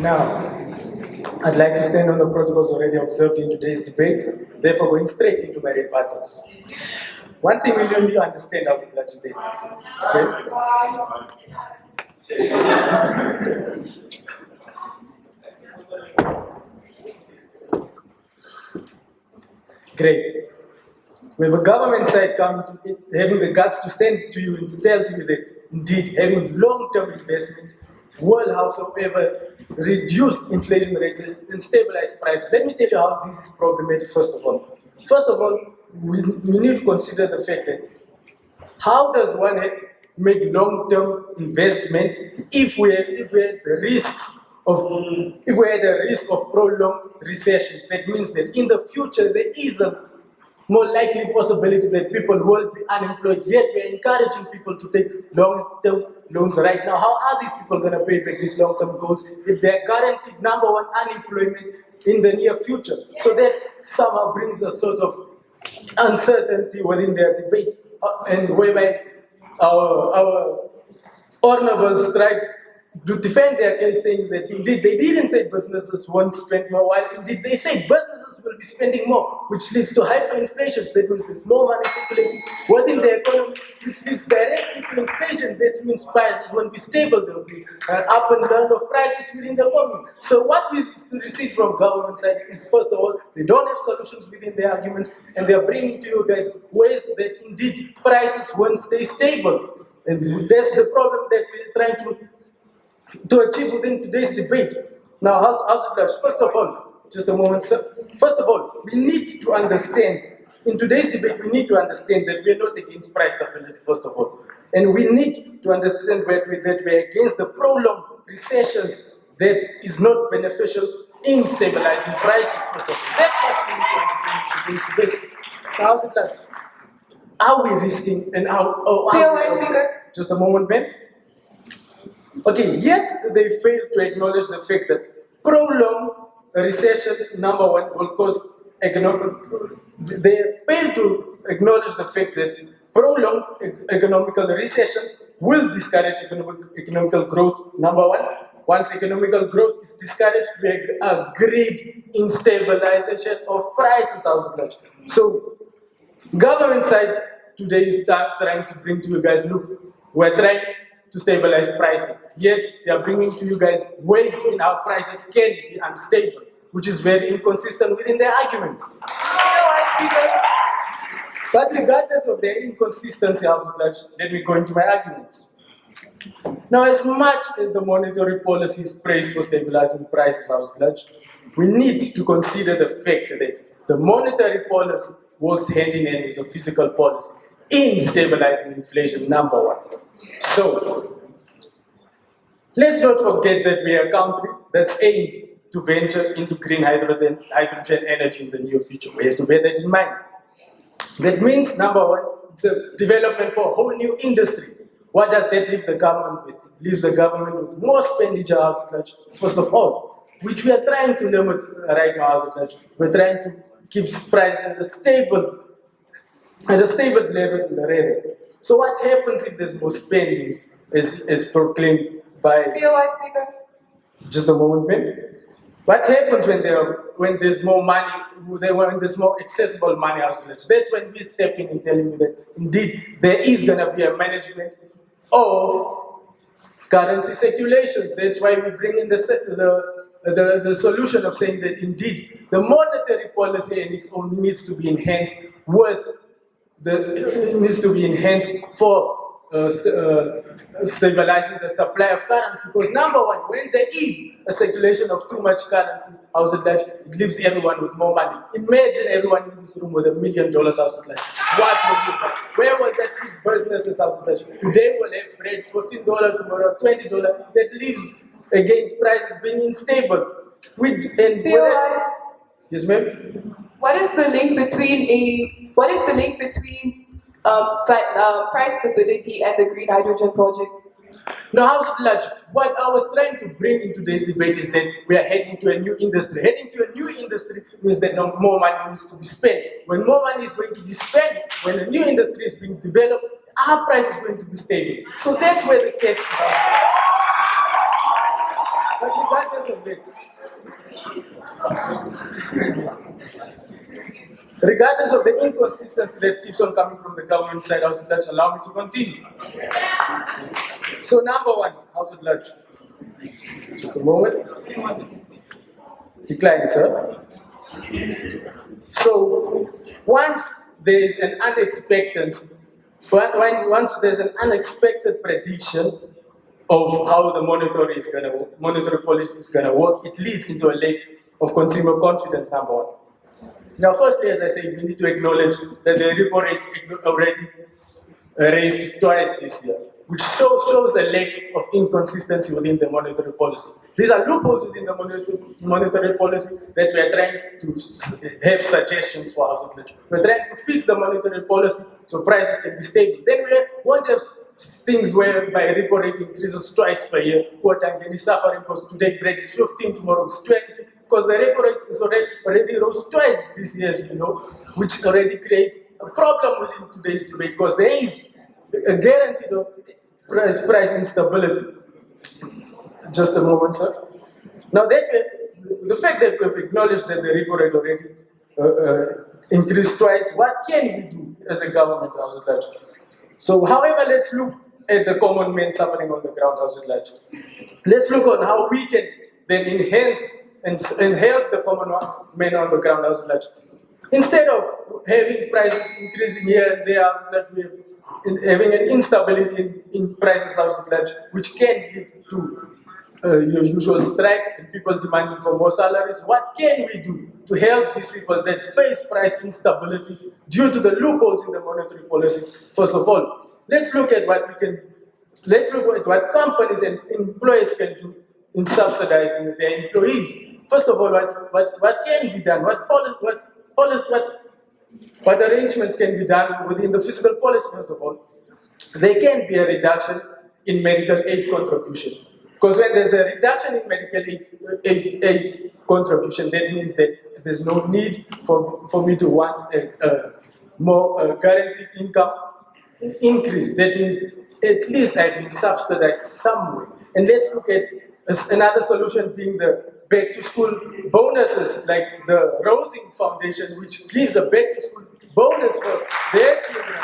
Now, I'd like to stand on the protocols already observed in today's debate, therefore going straight into my rebuttals. One thing we don't really understand as a legislator. Great. We have a government side coming to it, having the guts to stand to you and tell to you that indeed having long-term investment will, however, reduce inflation rates and stabilize prices. Let me tell you how this is problematic, first of all. First of all, we need to consider the fact that how does one make long-term investment if we had the risks of prolonged recessions? That means that in the future there is a more likely possibility that people will be unemployed, yet we are encouraging people to take long-term loans right now. How are these people going to pay back these long-term goals if they are guaranteed, number one, unemployment in the near future? So that somehow brings a sort of uncertainty within their debate, and whereby our honorables tried to defend their case, saying that indeed they didn't say businesses won't spend more, while indeed they say businesses will be spending more, which leads to hyperinflation. That means there's more money circulating within the economy, which leads directly to inflation. That means prices won't be stable. There will be an up and down of prices within the economy. So what we receive from government side is, first of all, they don't have solutions within their arguments, and they're bringing to you guys ways that indeed prices won't stay stable. And that's the problem that we're trying to achieve within today's debate. Now, how's it like? First of all, just a moment, sir. First of all, we need to understand, in today's debate, we need to understand that we are not against price stability, first of all. And we need to understand that we are against the prolonged recessions that is not beneficial in stabilizing prices, first of all. That's what we need to understand in today's debate. Now, how's it like? Are we risking and how? Just a moment, Ben. Okay, yet they fail to acknowledge the fact that prolonged recession, number one, will cause economic. They fail to acknowledge the fact that prolonged economical recession will discourage economical growth, number one. Once economical growth is discouraged, we agreed in stabilization of prices outside. So, government side today is trying to bring to you guys, look, we're trying to stabilize prices. Yet they are bringing to you guys ways in how prices can be unstable, which is very inconsistent within their arguments. But regardless of their inconsistency, let me go into my arguments. Now, as much as the monetary policy is praised for stabilizing prices, we need to consider the fact that the monetary policy works hand in hand with the fiscal policy in stabilizing inflation, number one. So, let's not forget that we are a country that's aimed to venture into green hydrogen energy in the near future. We have to bear that in mind. That means, number one, it's a development for a whole new industry. What does that leave the government with? It leaves the government with more expenditure, first of all, which we are trying to limit right now. We're trying to keep prices at a stable level, rather. So what happens if there's more spending, as proclaimed by... Just a moment, man. What happens when there's more money, when there's more accessible money? That's when we step in and tell you that indeed there is going to be a management of currency circulations. That's why we bring in the solution of saying that indeed the monetary policy in its own needs to be enhanced for stabilizing the supply of currency. Because number one, when there is a circulation of too much currency, it leaves everyone with more money. Imagine everyone in this room with $1 million What would you buy? Where will that leave businesses Today we'll have bread $14, tomorrow $20. That leaves again prices being unstable. Yes, ma'am. What is the link between price stability and the green hydrogen project? Now, how's it logic? What I was trying to bring into today's debate is that we are heading to a new industry. Heading to a new industry means that no more money needs to be spent. When more money is going to be spent, when a new industry is being developed, our price is going to be stable. So that's where the catch is. But regardless of the inconsistency that keeps on coming from the government side, House at Large, allow me to continue. So number one, House at Large. Just a moment. Decline, sir. So once there is an once there's an unexpected prediction of how the monetary policy is gonna work, it leads into a lack of consumer confidence, number one. Now, firstly, as I said, we need to acknowledge that the repo rate already raised twice this year, which shows a lack of inconsistency within the monetary policy. These are loopholes within the monetary policy that we are trying to have suggestions for House of Large. We're trying to fix the monetary policy so prices can be stable. Then we won't have things whereby repo rate increases twice per year. Kgotlang is suffering because today bread is 15, tomorrow is 20, because the repo rate is already rose twice this year, as you know, which already creates a problem within today's debate, because there is a guaranteed price instability. Just a moment, sir. Now, the fact that we've acknowledged that the repo rate already increased twice, what can we do as a government, House at Large? So, however, let's look at the common man suffering on the ground, House at Large. Let's look on how we can then enhance and help the common man on the ground, House at Large. Instead of having prices increasing here and there, House at Large, we have having an instability in prices, House at Large, which can lead to your usual strikes and people demanding for more salaries. What can we do to help these people that face price instability due to the loopholes in the monetary policy? First of all, let's look at what companies and employers can do in subsidizing their employees. First of all, what can be done? What arrangements can be done within the fiscal policy? First of all, there can be a reduction in medical aid contribution. Because when there's a reduction in medical aid contribution, that means that there's no need for me to want a more guaranteed income increase. That means at least I've been subsidized somewhere. And let's look at another solution being the back to school bonuses, like the Rosing Foundation, which gives a back to school bonus for their children.